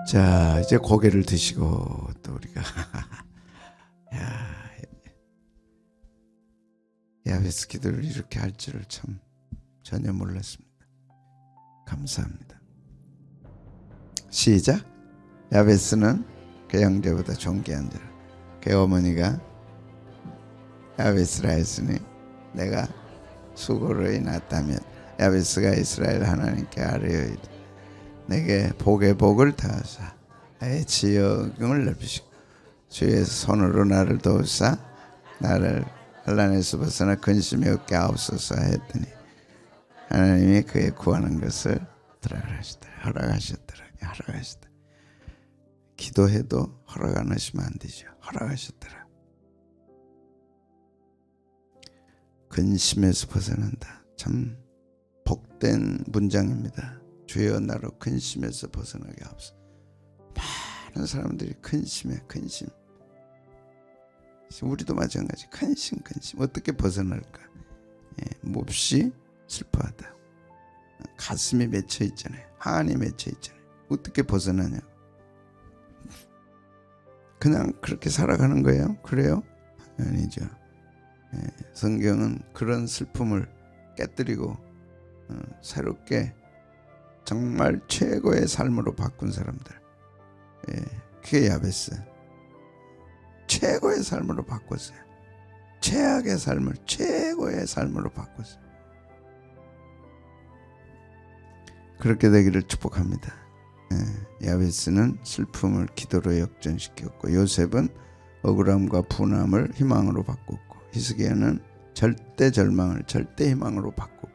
자, 이제 고개를 드시고 또 우리가 야베스 기도를 이렇게 할 줄을 참 전혀 몰랐습니다. 감사합니다. 시작. 야베스는 그 형제보다 존귀한 자라. 그 어머니가 야베스라 했으니 내가 수고로 인하다면 야베스가 이스라엘 하나님께 아뢰어이다. 내게 복의 복을 더하사 나의 지역을 넓히시고 주의 손으로 나를 도우사 나를 환난에서 벗어나 근심이 없게 하옵소서 했더니 하나님이 그의 구하는 것을 허락하셨더라. 기도해도 허락 안 하시면 안 되죠. 허락하셨더라. 근심에서 벗어난다. 참 복된 문장입니다. 주여 나로 근심에서 벗어나게 하옵소서. 많은 사람들이 근심. 우리도 마찬가지. 근심. 어떻게 벗어날까? 몹시 슬퍼하다. 가슴이 맺혀 있잖아요. 한이 맺혀 있잖아요. 어떻게 벗어나냐? 그냥 그렇게 살아가는 거예요? 그래요? 아니죠. 성경은 그런 슬픔을 깨뜨리고 새롭게 정말 최고의 삶으로 바꾼 사람들, 그게 야베스. 최고의 삶으로 바꿨어요. 최악의 삶을 최고의 삶으로 바꿨어요. 그렇게 되기를 축복합니다. 야베스는 슬픔을 기도로 역전시켰고, 요셉은 억울함과 분함을 희망으로 바꿨고, 히스기야는 절대 절망을 절대 희망으로 바꿨고,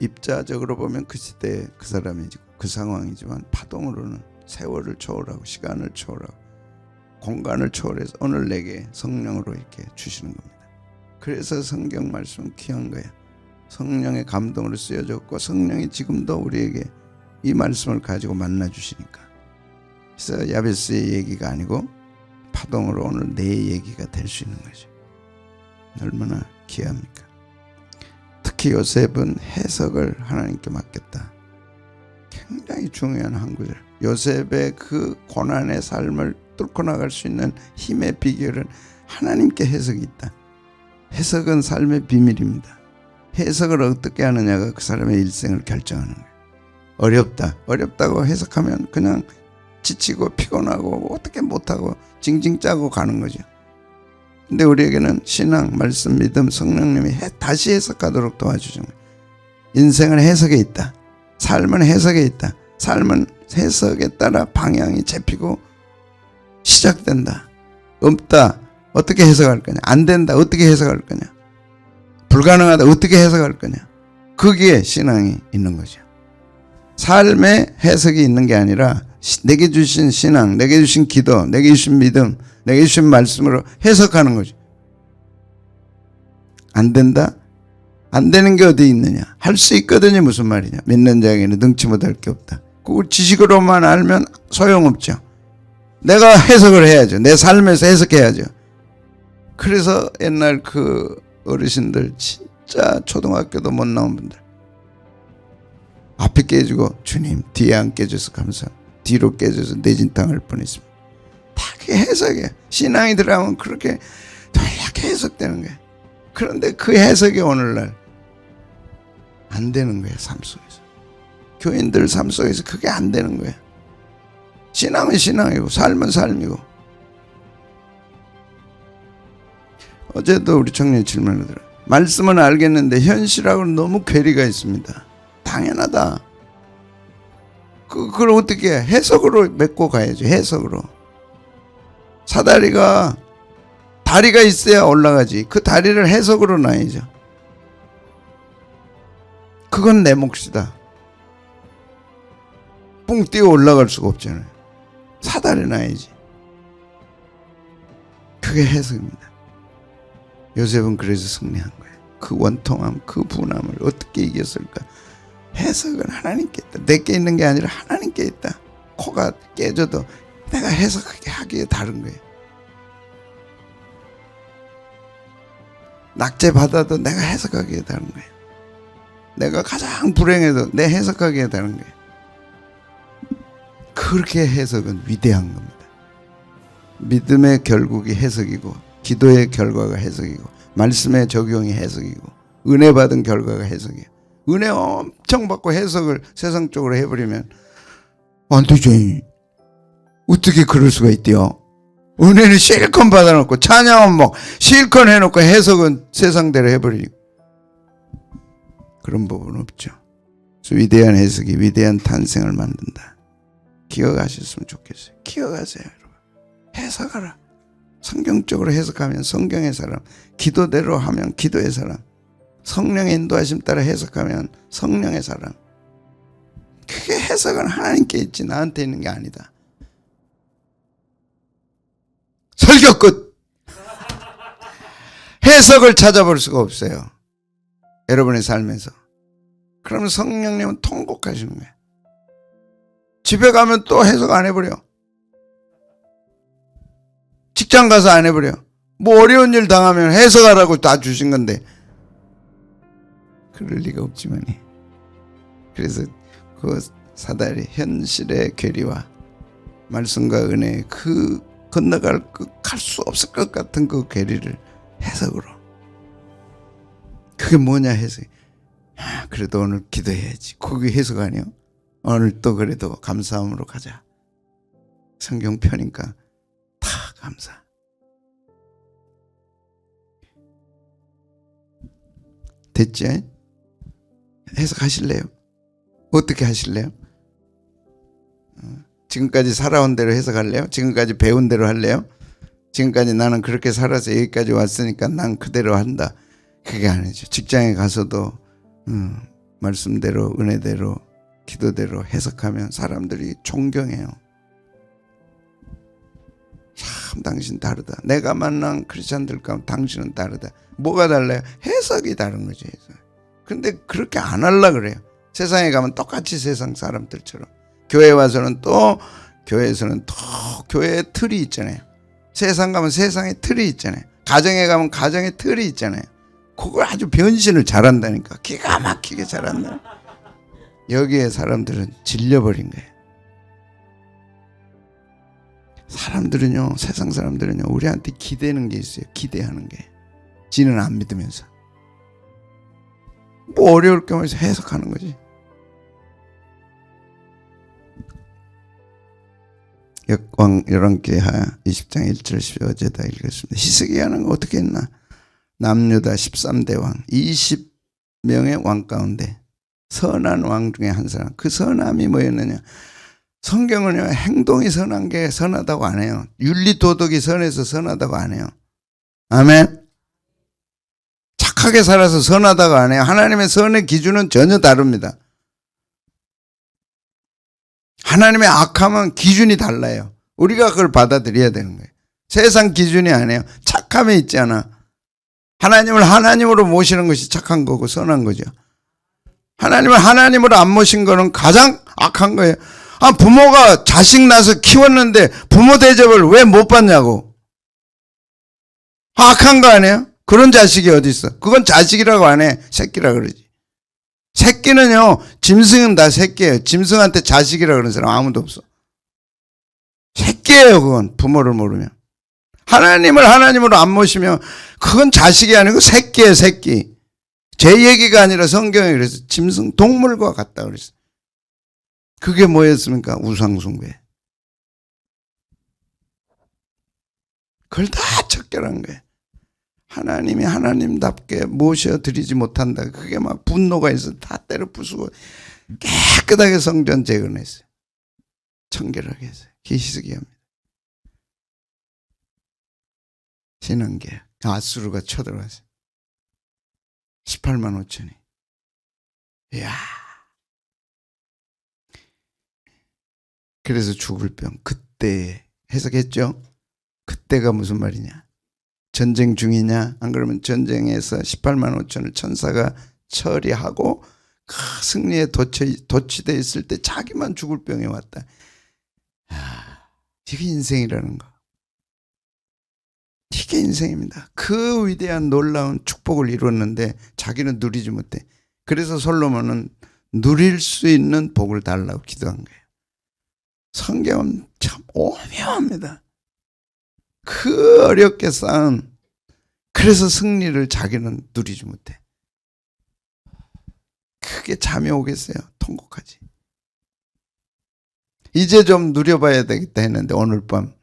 입자적으로 보면 그 시대에 그 사람이고 그 상황이지만 파동으로는 세월을 초월하고 시간을 초월하고 공간을 초월해서 오늘 내게 성령으로 이렇게 주시는 겁니다. 그래서 성경 말씀은 귀한 거예요. 성령의 감동으로 쓰여졌고 성령이 지금도 우리에게 이 말씀을 가지고 만나 주시니까. 그래서 야베스의 얘기가 아니고 파동으로 오늘 내 얘기가 될 수 있는 거죠. 얼마나 귀합니까? 특히 요셉은 해석을 하나님께 맡겼다. 굉장히 중요한 한 구절. 요셉의 그 고난의 삶을 뚫고 나갈 수 있는 힘의 비결은 하나님께 해석이 있다. 해석은 삶의 비밀입니다. 해석을 어떻게 하느냐가 그 사람의 일생을 결정하는 거예요. 어렵다고 해석하면 그냥 지치고 피곤하고 어떻게 못하고 징징 짜고 가는 거죠. 근데 우리에게는 신앙, 말씀, 믿음, 성령님이 다시 해석하도록 도와주시는 거예요. 인생은 해석에 있다. 삶은 해석에 있다. 삶은 해석에 따라 방향이 잡히고 시작된다. 없다. 어떻게 해석할 거냐? 안 된다. 어떻게 해석할 거냐? 불가능하다. 어떻게 해석할 거냐? 거기에 신앙이 있는 거죠. 삶의 해석이 있는 게 아니라 내게 주신 신앙, 내게 주신 기도, 내게 주신 믿음, 내게 주신 말씀으로 해석하는 거죠. 안 된다? 안 되는 게 어디 있느냐? 할 수 있거든요. 무슨 말이냐? 믿는 자에게는 능치 못할 게 없다. 그걸 지식으로만 알면 소용없죠. 내가 해석을 해야죠. 내 삶에서 해석해야죠. 그래서 옛날 그 어르신들 진짜 초등학교도 못 나온 분들 앞에 깨지고 주님 뒤에 안 깨져서 감사합니다. 뒤로 깨져서 내진탕할 뻔했습니다. 다 그게 해석이에요. 신앙이 들어가면 그렇게 다양하게 해석되는 거예요. 그런데 그 해석이 오늘날 안 되는 거예요. 삶 속에서. 교인들 삶 속에서 그게 안 되는 거예요. 신앙은 신앙이고 삶은 삶이고. 어제도 우리 청년이 질문을 들어요. 말씀은 알겠는데 현실하고는 너무 괴리가 있습니다. 당연하다. 그걸 어떻게 해? 해석으로 메꿔 가야죠. 해석으로. 사다리가 다리가 있어야 올라가지. 그 다리를 해석으로 놔야죠. 그건 내 몫이다. 뿡 뛰어 올라갈 수가 없잖아요. 사다리 놔야지. 그게 해석입니다. 요셉은 그래서 승리한 거예요. 그 원통함, 그 분함을 어떻게 이겼을까? 해석은 하나님께 있다. 내게 있는 게 아니라 하나님께 있다. 코가 깨져도 내가 해석하게 하기에 다른 거예요. 낙제 받아도 내가 해석하기에 다른 거예요. 내가 가장 불행해도 내 해석하기에 다른 거예요. 그렇게 해석은 위대한 겁니다. 믿음의 결국이 해석이고, 기도의 결과가 해석이고, 말씀의 적용이 해석이고, 은혜 받은 결과가 해석이에요. 은혜 엄청 받고 해석을 세상적으로 해버리면 안 되죠. 어떻게 그럴 수가 있대요? 은혜는 실컷 받아놓고, 찬양은 뭐 실컷 해놓고, 해석은 세상대로 해버리고, 그런 부분은 없죠. 그래서 위대한 해석이 위대한 탄생을 만든다. 기억하셨으면 좋겠어요. 기억하세요, 여러분. 해석하라. 성경적으로 해석하면 성경의 사람, 기도대로 하면 기도의 사람, 성령의 인도하심 따라 해석하면 성령의 사람. 그게 해석은 하나님께 있지 나한테 있는 게 아니다. 설교 끝. 해석을 찾아볼 수가 없어요, 여러분의 삶에서. 그러면 성령님은 통곡하시는 거예요. 집에 가면 또 해석 안 해버려. 직장 가서 안 해버려. 뭐 어려운 일 당하면 해석하라고 다 주신 건데 그럴 리가 없지만이. 그래서 그 사다리, 현실의 괴리와 말씀과 은혜의 그 건너갈 수 없을 것 같은 그 괴리를 해석으로. 그게 뭐냐 해석. 그래도 오늘 기도해야지. 그게 해석 아니요? 오늘 또 그래도 감사함으로 가자. 성경 펴니까 다 감사. 됐지? 해석하실래요? 어떻게 하실래요? 지금까지 살아온 대로 해석할래요? 지금까지 배운 대로 할래요? 지금까지 나는 그렇게 살아서 여기까지 왔으니까 난 그대로 한다. 그게 아니죠. 직장에 가서도 말씀대로, 은혜대로, 기도대로 해석하면 사람들이 존경해요. 참 당신 다르다. 내가 만난 크리스찬들 가운데 당신은 다르다. 뭐가 달라요? 해석이 다른 거지. 근데 그렇게 안 하려고 그래요. 세상에 가면 똑같이 세상 사람들처럼. 교회 와서는 또 교회에서는 또 교회의 틀이 있잖아요. 세상 가면 세상의 틀이 있잖아요. 가정에 가면 가정의 틀이 있잖아요. 그걸 아주 변신을 잘한다니까. 기가 막히게 잘한다. 여기에 사람들은 질려버린 거예요. 사람들은요, 세상 사람들은요, 우리한테 기대는 게 있어요. 기대하는 게. 지는 안 믿으면서. 뭐 어려울 경우에 해석하는 거지. 역왕 열왕기하 20장 1절 10절 어제 다 읽었습니다. 히스기야는 어떻게 했나? 남유다 13대 왕 20명의 왕 가운데 선한 왕 중에 한 사람. 그 선함이 뭐였느냐? 성경은요, 행동이 선한 게 선하다고 안 해요. 윤리 도덕이 선해서 선하다고 안 해요. 아멘. 착하게 살아서 선하다고 안 해요. 하나님의 선의 기준은 전혀 다릅니다. 하나님의 악함은 기준이 달라요. 우리가 그걸 받아들여야 되는 거예요. 세상 기준이 아니에요. 착함에 있지 않아. 하나님을 하나님으로 모시는 것이 착한 거고 선한 거죠. 하나님을 하나님으로 안 모신 거는 가장 악한 거예요. 부모가 자식 낳아서 키웠는데 부모 대접을 왜 못 받냐고. 악한 거 아니에요? 그런 자식이 어디 있어? 그건 자식이라고 안 해. 새끼라 그러지. 새끼는요, 짐승은 다 새끼예요. 짐승한테 자식이라 그러는 사람 아무도 없어. 새끼예요, 그건. 부모를 모르면. 하나님을 하나님으로 안 모시면 그건 자식이 아니고 새끼예요, 새끼. 제 얘기가 아니라 성경에 그래서 짐승, 동물과 같다 그랬어. 그게 뭐였습니까? 우상숭배. 그걸 다 척결한 거예요. 하나님이 하나님답게 모셔드리지 못한다. 그게 막 분노가 있어 다 때려 부수고 깨끗하게 성전 재건했어요. 청결하게 했어요. 히스기야입니다. 신앙계약. 아수르가 쳐들어갔어요. 18만 5천이. 이야. 그래서 죽을 병. 그때 해석했죠? 그때가 무슨 말이냐? 전쟁 중이냐? 안 그러면 전쟁에서 18만 5천을 천사가 처리하고 그 승리에 도취되어 있을 때 자기만 죽을 병에 왔다. 이게 인생이라는 거. 이게 인생입니다. 그 위대한 놀라운 축복을 이뤘는데 자기는 누리지 못해. 그래서 솔로몬은 누릴 수 있는 복을 달라고 기도한 거예요. 성경은 참 오묘합니다. 그 어렵게 쌓은, 그래서 승리를 자기는 누리지 못해. 그게 잠이 오겠어요? 통곡하지. 이제 좀 누려봐야 되겠다 했는데 오늘 밤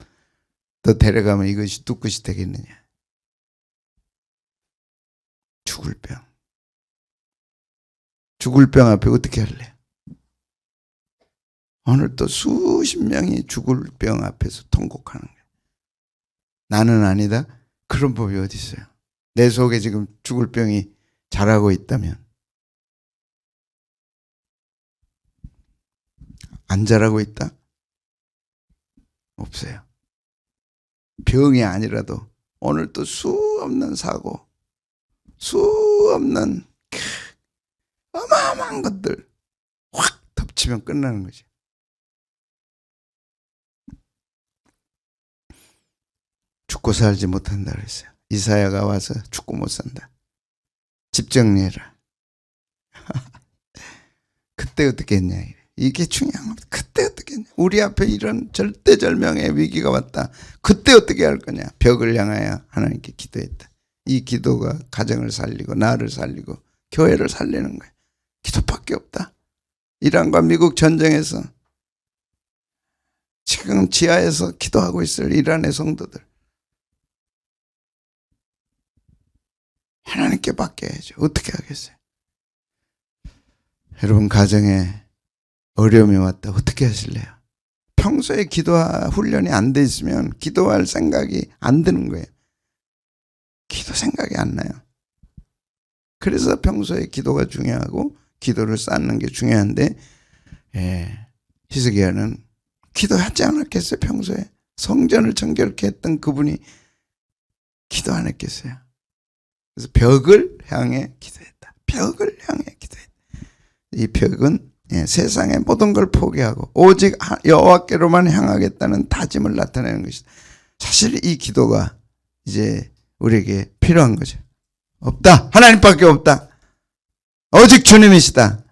더 데려가면 이것이 뚝끝이 되겠느냐. 죽을 병. 죽을 병 앞에 어떻게 할래? 오늘 또 수십 명이 죽을 병 앞에서 통곡하는 거예요. 나는 아니다? 그런 법이 어디 있어요? 내 속에 지금 죽을 병이 자라고 있다면 안 자라고 있다? 없어요. 병이 아니라도 오늘 또 수 없는 사고, 수 없는 어마어마한 것들 확 덮치면 끝나는 거죠. 죽고 살지 못한다 그랬어요. 이사야가 와서 죽고 못 산다. 집 정리해라. 그때 어떻게 했냐. 이게 중요한 겁니다. 그때 어떻게 했냐. 우리 앞에 이런 절대절명의 위기가 왔다. 그때 어떻게 할 거냐. 벽을 향하여 하나님께 기도했다. 이 기도가 가정을 살리고 나를 살리고 교회를 살리는 거예요. 기도밖에 없다. 이란과 미국 전쟁에서 지금 지하에서 기도하고 있을 이란의 성도들, 하나님께 맡겨야죠. 어떻게 하겠어요? 여러분 가정에 어려움이 왔다. 어떻게 하실래요? 평소에 기도 훈련이 안 돼 있으면 기도할 생각이 안 드는 거예요. 기도 생각이 안 나요. 그래서 평소에 기도가 중요하고 기도를 쌓는 게 중요한데, 히스기야는 기도하지 않았겠어요? 평소에 성전을 정결케 했던 그분이 기도 안 했겠어요? 그래서 벽을 향해 기도했다. 벽을 향해 기도했다. 이 벽은 세상의 모든 걸 포기하고 오직 여호와께로만 향하겠다는 다짐을 나타내는 것이다. 사실 이 기도가 이제 우리에게 필요한 거죠. 없다. 하나님밖에 없다. 오직 주님이시다.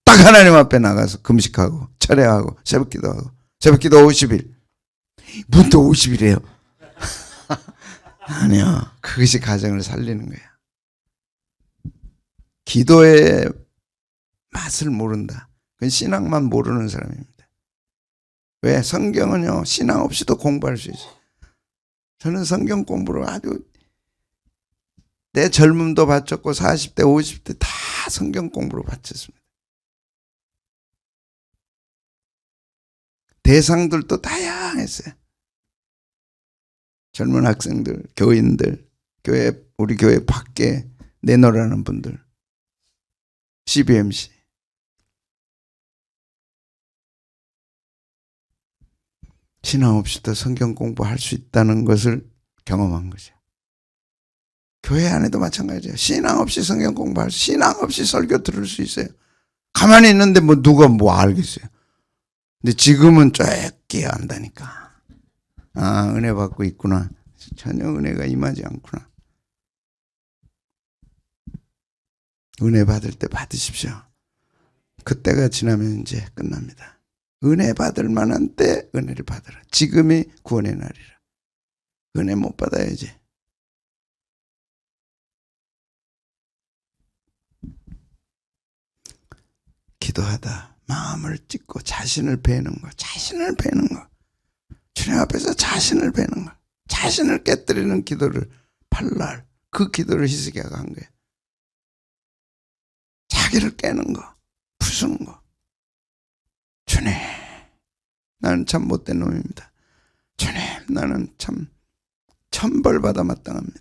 딱 하나님 앞에 나가서 금식하고 철회하고 새벽기도하고. 새벽기도 50일. 문도 50일이에요. 아니요. 그것이 가정을 살리는 거야. 기도의 맛을 모른다. 그건 신앙만 모르는 사람입니다. 왜? 성경은요, 신앙 없이도 공부할 수 있어요. 저는 성경 공부를 아주 내 젊음도 바쳤고 40대, 50대 다 성경 공부로 바쳤습니다. 대상들도 다양했어요. 젊은 학생들, 교인들, 우리 교회 밖에 내놓으라는 분들, CBMC. 신앙 없이도 성경 공부할 수 있다는 것을 경험한 거죠. 교회 안에도 마찬가지예요. 신앙 없이 성경 공부할 수, 신앙 없이 설교 들을 수 있어요. 가만히 있는데 뭐 누가 뭐 알겠어요. 근데 지금은 쬐게 안다니까. 아, 은혜 받고 있구나. 전혀 은혜가 임하지 않구나. 은혜 받을 때 받으십시오. 그때가 지나면 이제 끝납니다. 은혜 받을 만한 때 은혜를 받으라. 지금이 구원의 날이라. 은혜 못 받아야지. 기도하다 마음을 찢고 자신을 베는 거, 자신을 베는 거. 주님 앞에서 자신을 베는 거, 자신을 깨뜨리는 기도를 팔날, 그 기도를 히스기야가 한 거예요. 자기를 깨는 거, 부수는 거. 주님, 나는 참 못된 놈입니다. 주님, 나는 참 천벌받아 마땅합니다.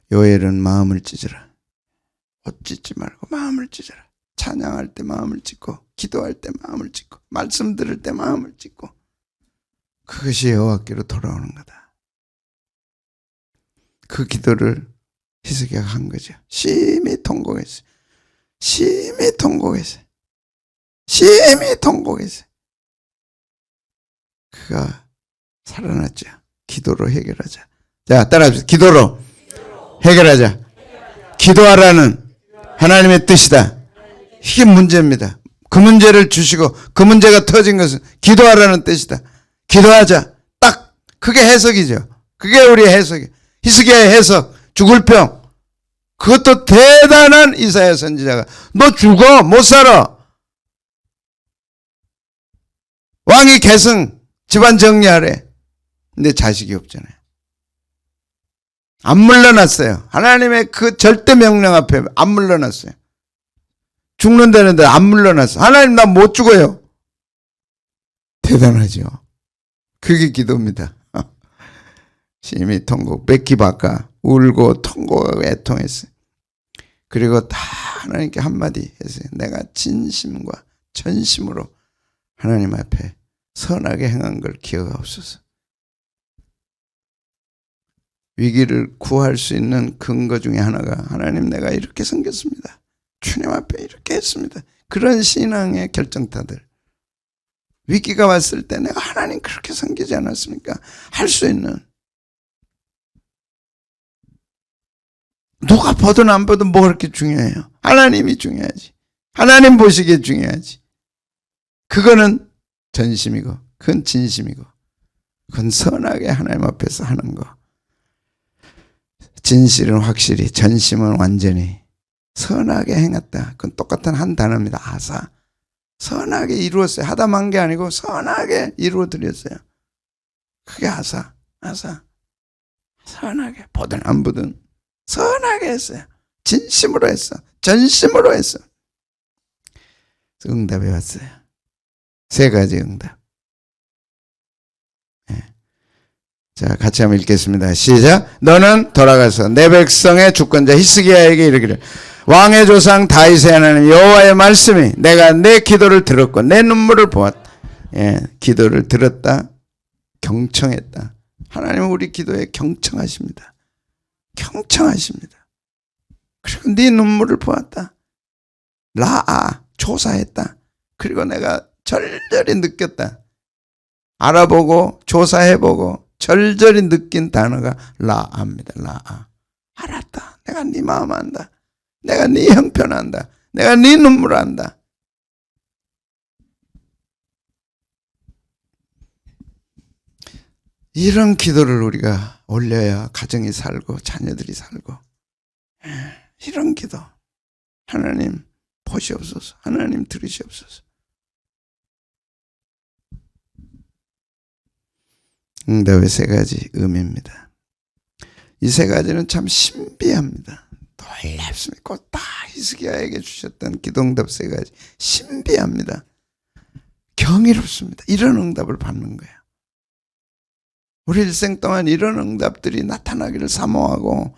요엘은 마음을 찢으라. 옷 찢지 말고 마음을 찢으라. 찬양할 때 마음을 찢고, 기도할 때 마음을 찢고, 말씀 들을 때 마음을 찢고. 그것이 여호와께로 돌아오는 거다. 그 기도를 히스기야가 한 거죠. 심히 통곡했어요. 심히 통곡했어요. 심히 통곡했어요. 그가 살아났죠. 기도로 해결하자. 자, 따라합시다. 기도로 해결하자. 기도하라는 하나님의 뜻이다. 이게 문제입니다. 그 문제를 주시고 그 문제가 터진 것은 기도하라는 뜻이다. 기도하자. 딱 그게 해석이죠. 그게 우리의 해석이에요. 히스기야의 해석. 죽을 병. 그것도 대단한 이사야 선지자가 너 죽어 못 살아. 왕이 계승 집안 정리하래. 근데 자식이 없잖아요. 안 물러났어요. 하나님의 그 절대 명령 앞에 안 물러났어요. 죽는다는데 안 물러났어. 하나님 나 못 죽어요. 대단하죠. 그게 기도입니다. 심히 통곡 뺏기바까 울고 통곡하고 애통했어요. 그리고 다 하나님께 한마디 했어요. 내가 진심과 전심으로 하나님 앞에 선하게 행한 걸 기억하옵소서. 위기를 구할 수 있는 근거 중에 하나가 하나님 내가 이렇게 섬겼습니다. 주님 앞에 이렇게 했습니다. 그런 신앙의 결정타들. 위기가 왔을 때 내가 하나님 그렇게 섬기지 않았습니까? 할 수 있는. 누가 보든 안 보든 뭐가 그렇게 중요해요? 하나님이 중요하지. 하나님 보시기에 중요하지. 그거는 전심이고 그건 진심이고 그건 선하게 하나님 앞에서 하는 거. 진실은 확실히 전심은 완전히 선하게 행했다. 그건 똑같은 한 단어입니다. 아사. 선하게 이루었어요. 하다만 게 아니고 선하게 이루어드렸어요. 그게 아사. 아사. 선하게 보든 안 보든 선하게 했어요. 진심으로 했어. 전심으로 했어. 응답이 왔어요. 세 가지 응답. 자, 같이 한번 읽겠습니다. 시작. 너는 돌아가서 내 백성의 주권자 히스기야에게 이르기를 왕의 조상 다윗의 하나님 여호와의 말씀이 내가 내 기도를 들었고 내 눈물을 보았다. 기도를 들었다. 경청했다. 하나님은 우리 기도에 경청하십니다. 경청하십니다. 그리고 네 눈물을 보았다. 라아 조사했다. 그리고 내가 절절히 느꼈다. 알아보고 조사해보고 절절히 느낀 단어가 라아입니다. 라아. 알았다. 내가 네 마음 안다. 내가 네 형편 안다. 내가 네 눈물 안다. 이런 기도를 우리가 올려야 가정이 살고 자녀들이 살고. 이런 기도. 하나님 보시옵소서. 하나님 들으시옵소서. 응답의 세 가지 의미입니다. 이 세 가지는 참 신비합니다. 놀랍습니다. 꼭 다 히스기야에게 주셨던 기도응답 세 가지 신비합니다. 경이롭습니다. 이런 응답을 받는 거예요. 우리 일생 동안 이런 응답들이 나타나기를 사모하고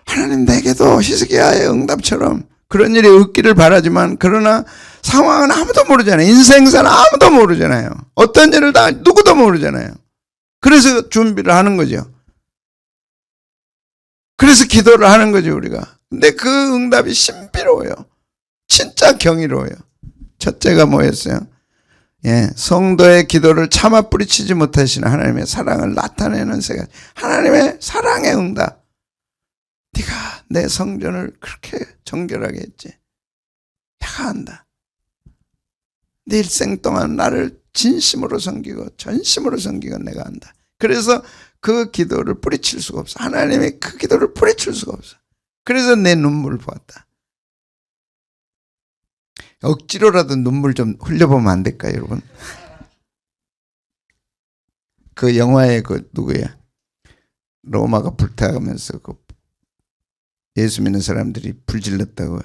하나님 내게도 히스기야의 응답처럼 그런 일이 없기를 바라지만 그러나 상황은 아무도 모르잖아요. 인생사는 아무도 모르잖아요. 어떤 일을 다 누구도 모르잖아요. 그래서 준비를 하는 거죠. 그래서 기도를 하는 거죠, 우리가. 근데 그 응답이 신비로워요. 진짜 경이로워요. 첫째가 뭐였어요? 성도의 기도를 참아 뿌리치지 못하시는 하나님의 사랑을 나타내는 세 가지. 하나님의 사랑의 응답. 네가 내 성전을 그렇게 정결하게 했지. 내가 한다. 네 일생 동안 나를 진심으로 섬기고 전심으로 섬기고 내가 한다. 그래서 그 기도를 뿌리칠 수가 없어. 하나님의 그 기도를 뿌리칠 수가 없어. 그래서 내 눈물을 보았다. 억지로라도 눈물 좀 흘려보면 안 될까요, 여러분? 그 영화에 그 누구야? 로마가 불타가면서 그 예수 믿는 사람들이 불질렀다고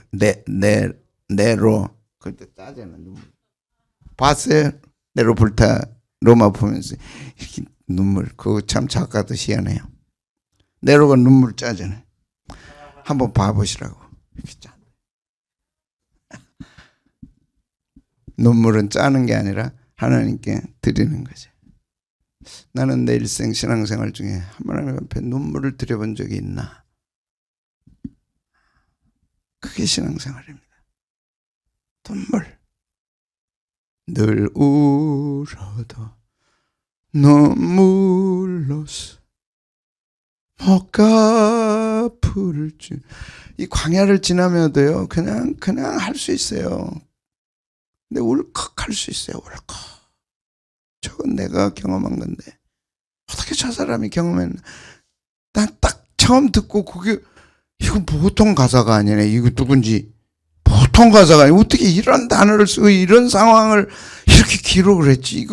네로 그때 짜잖아 눈물. 봤어요? 네로 불타 로마 보면서 이렇게 눈물. 그거 참 작가도 희한해요. 네로가 눈물 짜잖아요. 한번 봐보시라고. 이렇게 짜. 눈물은 짜는 게 아니라 하나님께 드리는 거죠. 나는 내 일생 신앙생활 중에 하나님 앞에 눈물을 드려본 적이 있나? 그게 신앙생활입니다. 눈물. 늘 울어도 눈물로서 못 풀을 이 광야를 지나며도요 그냥 할 수 있어요. 근데 울컥할 수 있어요. 울컥. 저건 내가 경험한 건데 어떻게 저 사람이 경험했나. 난 딱 처음 듣고 그게 이거 보통 가사가 아니네. 이거 누군지 보통 가사가 아니네. 어떻게 이런 단어를 쓰고 이런 상황을 이렇게 기록을 했지.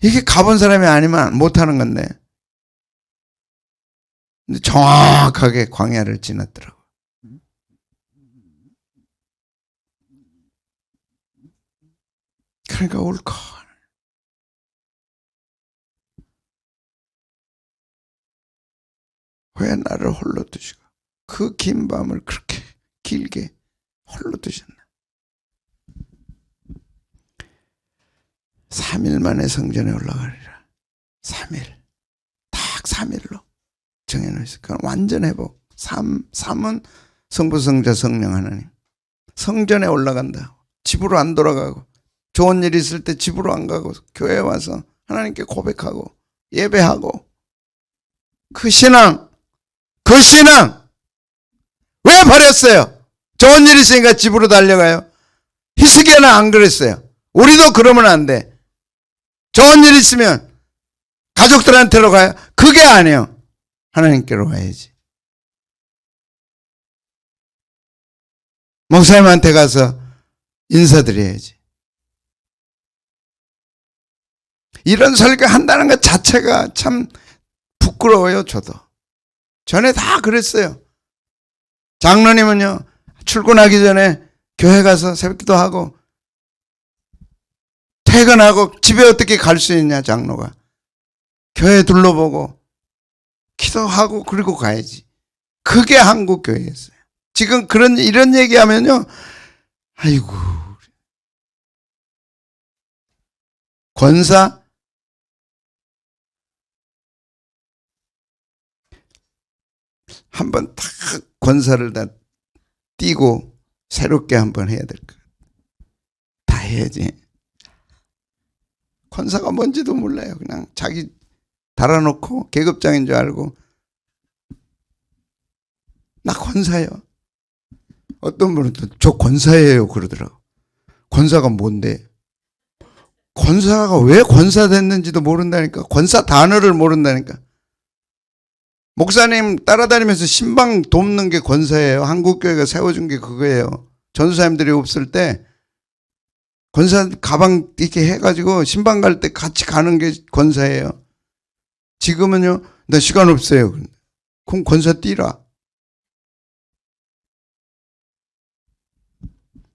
이게 가본 사람이 아니면 못하는 건데. 근데 정확하게 광야를 지났더라고. 그러니까 울컥. 왜 나를 홀로 두시고 그 긴 밤을 그렇게 길게 홀로 두셨나. 3일 만에 성전에 올라가리라. 3일. 딱 3일로 정해놓으셨어요. 그건 완전 회복. 3은 성부, 성자, 성령 하나님. 성전에 올라간다. 집으로 안 돌아가고 좋은 일 있을 때 집으로 안 가고 교회에 와서 하나님께 고백하고 예배하고 그 신앙 왜 버렸어요? 좋은 일 있으니까 집으로 달려가요. 히스기야는 안 그랬어요. 우리도 그러면 안 돼. 좋은 일 있으면 가족들한테로 가요. 그게 아니에요. 하나님께로 가야지. 목사님한테 가서 인사드려야지. 이런 설교 한다는 것 자체가 참 부끄러워요. 저도. 전에 다 그랬어요. 장로님은요, 출근하기 전에 교회 가서 새벽기도 하고 퇴근하고 집에 어떻게 갈 수 있냐. 장로가 교회 둘러보고 기도하고 그리고 가야지. 그게 한국 교회였어요. 지금 이런 얘기하면요, 아이고, 권사 한번 탁 권사를 다 띄고 새롭게 한번 해야 될 것. 다 해야지. 권사가 뭔지도 몰라요. 그냥 자기 달아놓고 계급장인 줄 알고 나 권사예요. 어떤 분은 또 저 권사예요 그러더라고. 권사가 뭔데? 권사가 왜 권사 됐는지도 모른다니까. 권사 단어를 모른다니까. 목사님 따라다니면서 신방 돕는 게 권사예요. 한국교회가 세워준 게 그거예요. 전도사님들이 없을 때 권사 가방 이렇게 해가지고 신방 갈 때 같이 가는 게 권사예요. 지금은요, 나 시간 없어요. 그럼 권사 뛰라.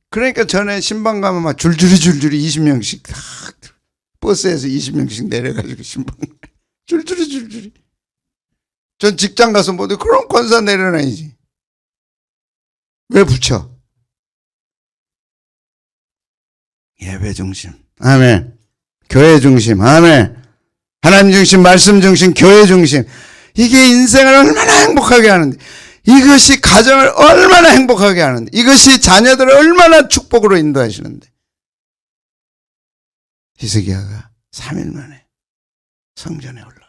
그러니까 전에 신방 가면 막 줄줄이 20명씩 다 버스에서 20명씩 내려가지고 신방 줄줄이. 전 직장 가서 뭐든 그럼 권사 내려놔야지. 왜 붙여? 예배 중심. 아멘. 교회 중심. 아멘. 하나님 중심, 말씀 중심, 교회 중심. 이게 인생을 얼마나 행복하게 하는데, 이것이 가정을 얼마나 행복하게 하는데, 이것이 자녀들을 얼마나 축복으로 인도하시는데. 히스기야가 3일 만에 성전에 올라가는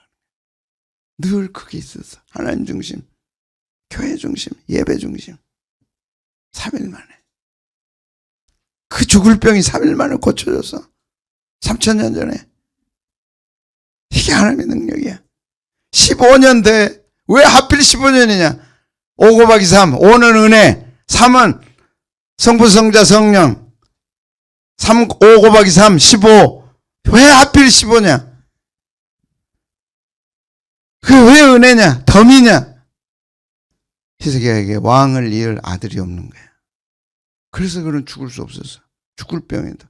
늘 그게 있었어. 하나님 중심, 교회 중심, 예배 중심. 3일 만에. 그 죽을 병이 3일 만에 고쳐졌어. 3000년 전에. 이게 하나님의 능력이야. 15년 돼. 왜 하필 15년이냐? 5 곱하기 3. 5는 은혜. 3은 성부, 성자, 성령. 5 곱하기 3. 15. 왜 하필 15냐? 그게 왜 은혜냐? 덤이냐? 히스기야에게 왕을 이을 아들이 없는 거야. 그래서 그는 죽을 수 없었어. 죽을 병에도.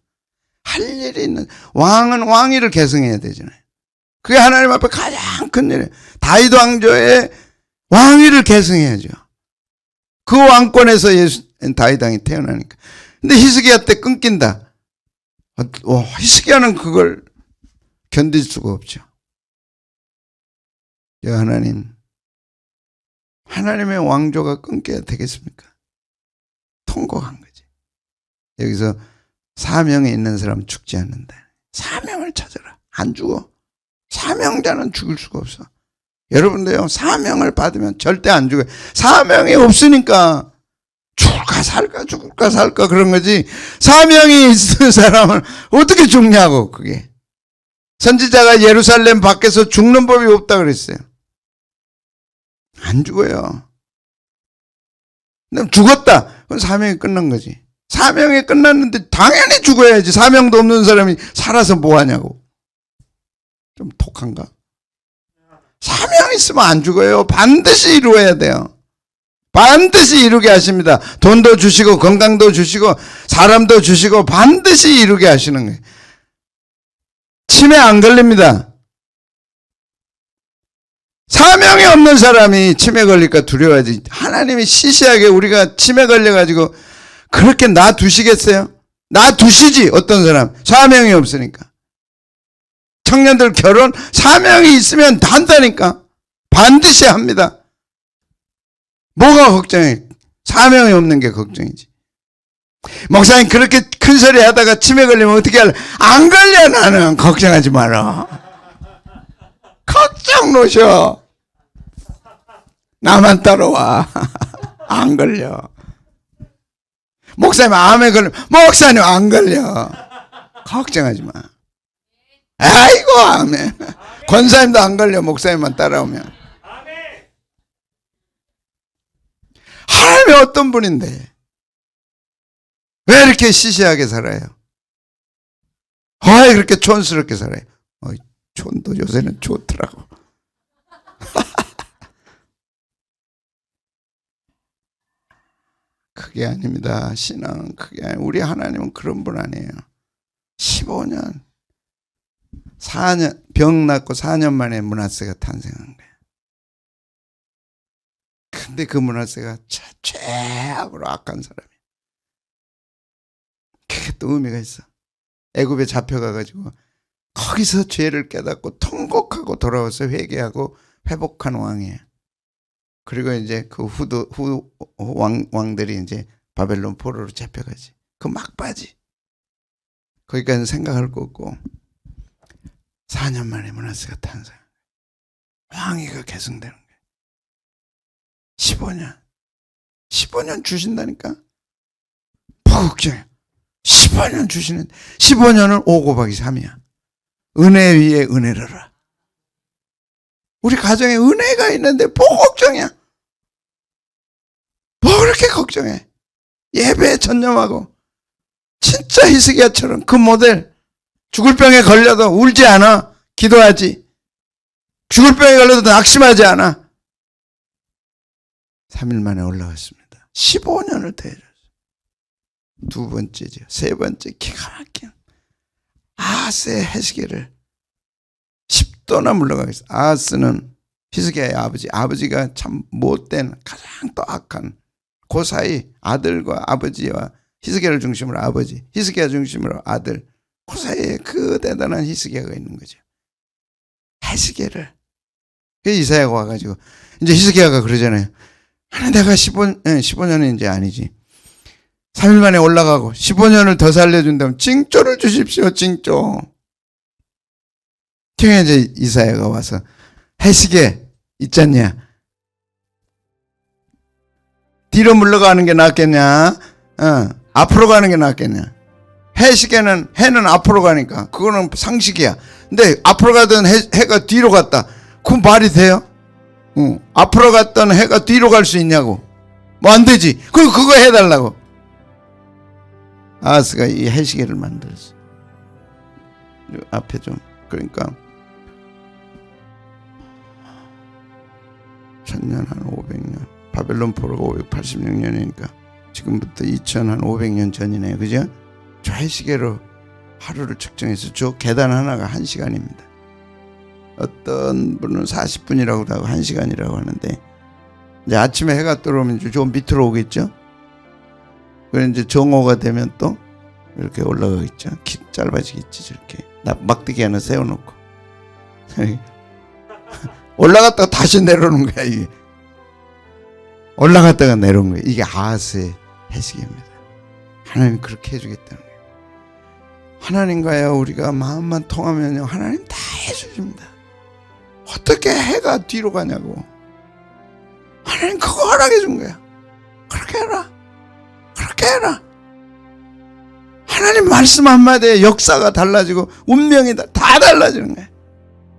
할 일이 있는, 왕은 왕위를 계승해야 되잖아요. 그게 하나님 앞에 가장 큰 일이에요. 다윗 왕조의 왕위를 계승해야죠. 그 왕권에서 다윗 왕이 태어나니까. 근데 히스기야 때 끊긴다. 히스기야는 그걸 견딜 수가 없죠. 야, 하나님의 왕조가 끊겨야 되겠습니까? 통곡한 거지. 여기서 사명에 있는 사람은 죽지 않는다. 사명을 찾아라. 안 죽어. 사명자는 죽을 수가 없어. 여러분도요, 사명을 받으면 절대 안 죽어요. 사명이 없으니까 죽을까 살까 그런 거지, 사명이 있는 사람은 어떻게 죽냐고. 그게 선지자가 예루살렘 밖에서 죽는 법이 없다 그랬어요. 안 죽어요. 근데 죽었다, 그건 사명이 끝난 거지. 사명이 끝났는데 당연히 죽어야지. 사명도 없는 사람이 살아서 뭐하냐고. 좀 독한가? 사명 있으면 안 죽어요. 반드시 이루어야 돼요. 반드시 이루게 하십니다. 돈도 주시고 건강도 주시고 사람도 주시고 반드시 이루게 하시는 거예요. 치매 안 걸립니다. 사명이 없는 사람이 치매 걸릴까 두려워하지. 하나님이 시시하게 우리가 치매 걸려가지고 그렇게 놔두시겠어요? 놔두시지. 어떤 사람 사명이 없으니까. 청년들 결혼 사명이 있으면 한다니까. 반드시 합니다. 뭐가 걱정해? 사명이 없는 게 걱정이지. 목사님 그렇게 큰 소리 하다가 치매 걸리면 어떻게 할래? 안 걸려. 나는 걱정하지 마라. 걱정 노셔. 나만 따라와. 안 걸려. 목사님 암에 걸리면 목사님 안 걸려. 걱정하지 마. 아이고 암에. 권사님도 안 걸려. 목사님만 따라오면. 하나님이 어떤 분인데 왜 이렇게 시시하게 살아요? 왜 그렇게 촌스럽게 살아요? 촌도 요새는 좋더라고. 그게 아닙니다. 신앙은 그게 아니에요. 우리 하나님은 그런 분 아니에요. 15년 4년 병 낫고 4년 만에 므낫세가 탄생한 거예요. 근데 그 므낫세가 최악으로 악한 사람이에요. 그게 또 의미가 있어. 애굽에 잡혀가가지고 거기서 죄를 깨닫고 통곡하고 돌아와서 회개하고 회복한 왕이에요. 그리고 이제 그 후 왕들이 이제 바벨론 포로로 잡혀가지. 그 막바지. 거기까지는 생각할 거 없고 4년 만에 므낫세가 탄생. 왕위가 계승되는 거예요. 15년 주신다니까. 걱정해. 15년 주시는, 15년은 5 곱하기 3이야. 은혜 위에 은혜를. 우리 가정에 은혜가 있는데 뭐 걱정이야? 뭐 그렇게 걱정해? 예배에 전념하고 진짜 히스기야처럼 그 모델. 죽을 병에 걸려도 울지 않아. 기도하지. 죽을 병에 걸려도 낙심하지 않아. 3일 만에 올라갔습니다. 15년을 대해줬어요. 두 번째죠. 세 번째 기가 막힌 아하스의 헤스기야를 10도나 물러가겠어요. 아하스는 히스기야의 아버지. 아버지가 참 못된 가장 또 악한 그 사이 아들과 아버지와 히스기야를 중심으로 아버지, 히스기야 중심으로 아들, 그 사이에 그 대단한 히스기야가 있는 거죠. 헤스기야를. 이사야가 와가지고 이제 히스기야가 그러잖아요. 내가 15년은 이제 아니지. 3일 만에 올라가고 15년을 더 살려준다면 징조를 주십시오. 징조. 그게 이제 이사야가 와서 헤스기야 있잖냐. 뒤로 물러가는 게 낫겠냐? 앞으로 가는 게 낫겠냐? 헤스기야는 해는 앞으로 가니까 그거는 상식이야. 근데 앞으로 가던 해가 뒤로 갔다. 그건 말이 돼요? 앞으로 갔던 해가 뒤로 갈 수 있냐고. 뭐 안 되지. 그거 해달라고. 아하스가 이 헤스기야를 만들었어. 앞에 좀 그러니까 1000년 한 500년. 바벨론 포로가 586년이니까 지금부터 2500년 전이네요. 그죠? 저 헤스기야로 하루를 측정해서 저 계단 하나가 1시간입니다. 어떤 분은 40분이라고도 하고 1시간이라고 하는데 이제 아침에 해가 들어오면 좀 밑으로 오겠죠. 그래 이제 정오가 되면 또 이렇게 올라가겠죠. 짧아지겠지. 저렇게 막대기 하나 세워놓고 올라갔다가 다시 내려오는 거야. 이게 올라갔다가 내려오는 거야. 이게 아하스의 헤스기야입니다. 하나님 그렇게 해주겠다는 거예요. 하나님과요 우리가 마음만 통하면요 하나님 다 해주십니다. 어떻게 해가 뒤로 가냐고. 하나님 그거 허락해 준 거야. 그렇게 해라. 그렇게 해라. 하나님 말씀 한마디에 역사가 달라지고 운명이 다 달라지는 거야.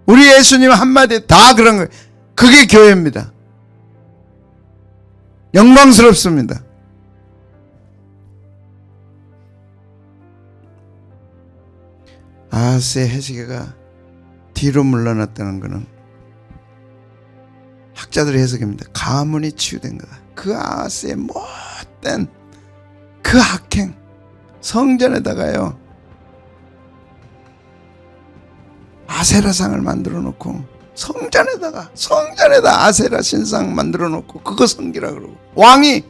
우리 예수님 한마디에 다 그런 거예요. 그게 교회입니다. 영광스럽습니다. 아하스의 해시계가 뒤로 물러났다는 것은 학자들의 해석입니다. 가문이 치유된 거다. 그 아하스의 못된 그 악행, 성전에다가요 아세라상을 만들어 놓고 성전에다 아세라 신상 만들어 놓고 그거 섬기라 그러고, 왕이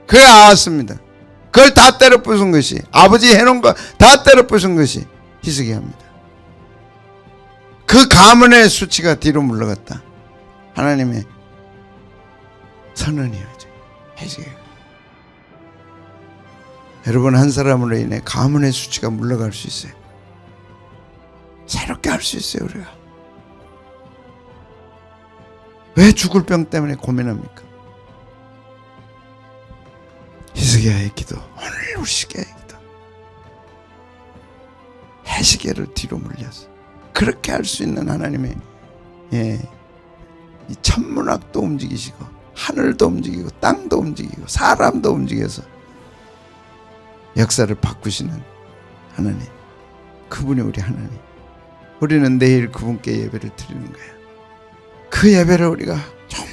그게 아하스입니다. 그걸 다 때려 부순 것이, 아버지 해놓은 거 다 때려 부순 것이 히스기야입니다. 그 가문의 수치가 뒤로 물러갔다. 하나님의 선언이에요. 히스기야. 여러분, 한 사람으로 인해 가문의 수치가 물러갈 수 있어요. 새롭게 할 수 있어요. 우리가 왜 죽을 병 때문에 고민합니까? 히스기야의 기도, 오늘 우시기야의 기도, 해시계를 뒤로 물려서 그렇게 할 수 있는 하나님의 이 천문학도 움직이시고 하늘도 움직이고 땅도 움직이고 사람도 움직여서 역사를 바꾸시는 하나님, 그분이 우리 하나님. 우리는 내일 그분께 예배를 드리는 거예요. 그 예배를 우리가 좀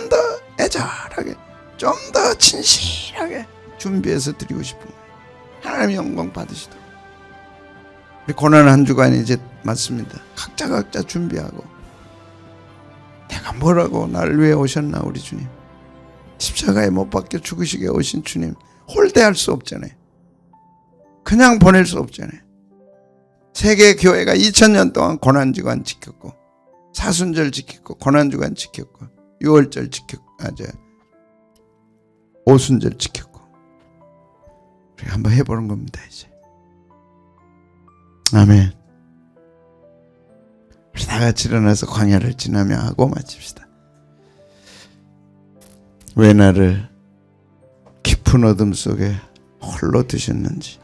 더 애절하게, 좀 더 진실하게 준비해서 드리고 싶은 거예요. 하나님 영광 받으시도록. 우리 고난 한 주간이 이제 맞습니다. 각자 준비하고, 내가 뭐라고 나를 위해 오셨나 우리 주님, 십자가에 못 박혀 죽으시게 오신 주님 홀대할 수 없잖아요. 그냥 보낼 수 없잖아요. 세계 교회가 2000년 동안 고난주간 지켰고, 사순절 지켰고, 고난주간 지켰고, 유월절 지켰고, 오순절 지켰고, 우리가 한번 해보는 겁니다. 이제 아멘. 우리 다 같이 일어나서 광야를 지나며 하고 마칩시다. 왜 나를 깊은 어둠 속에 홀로 두셨는지,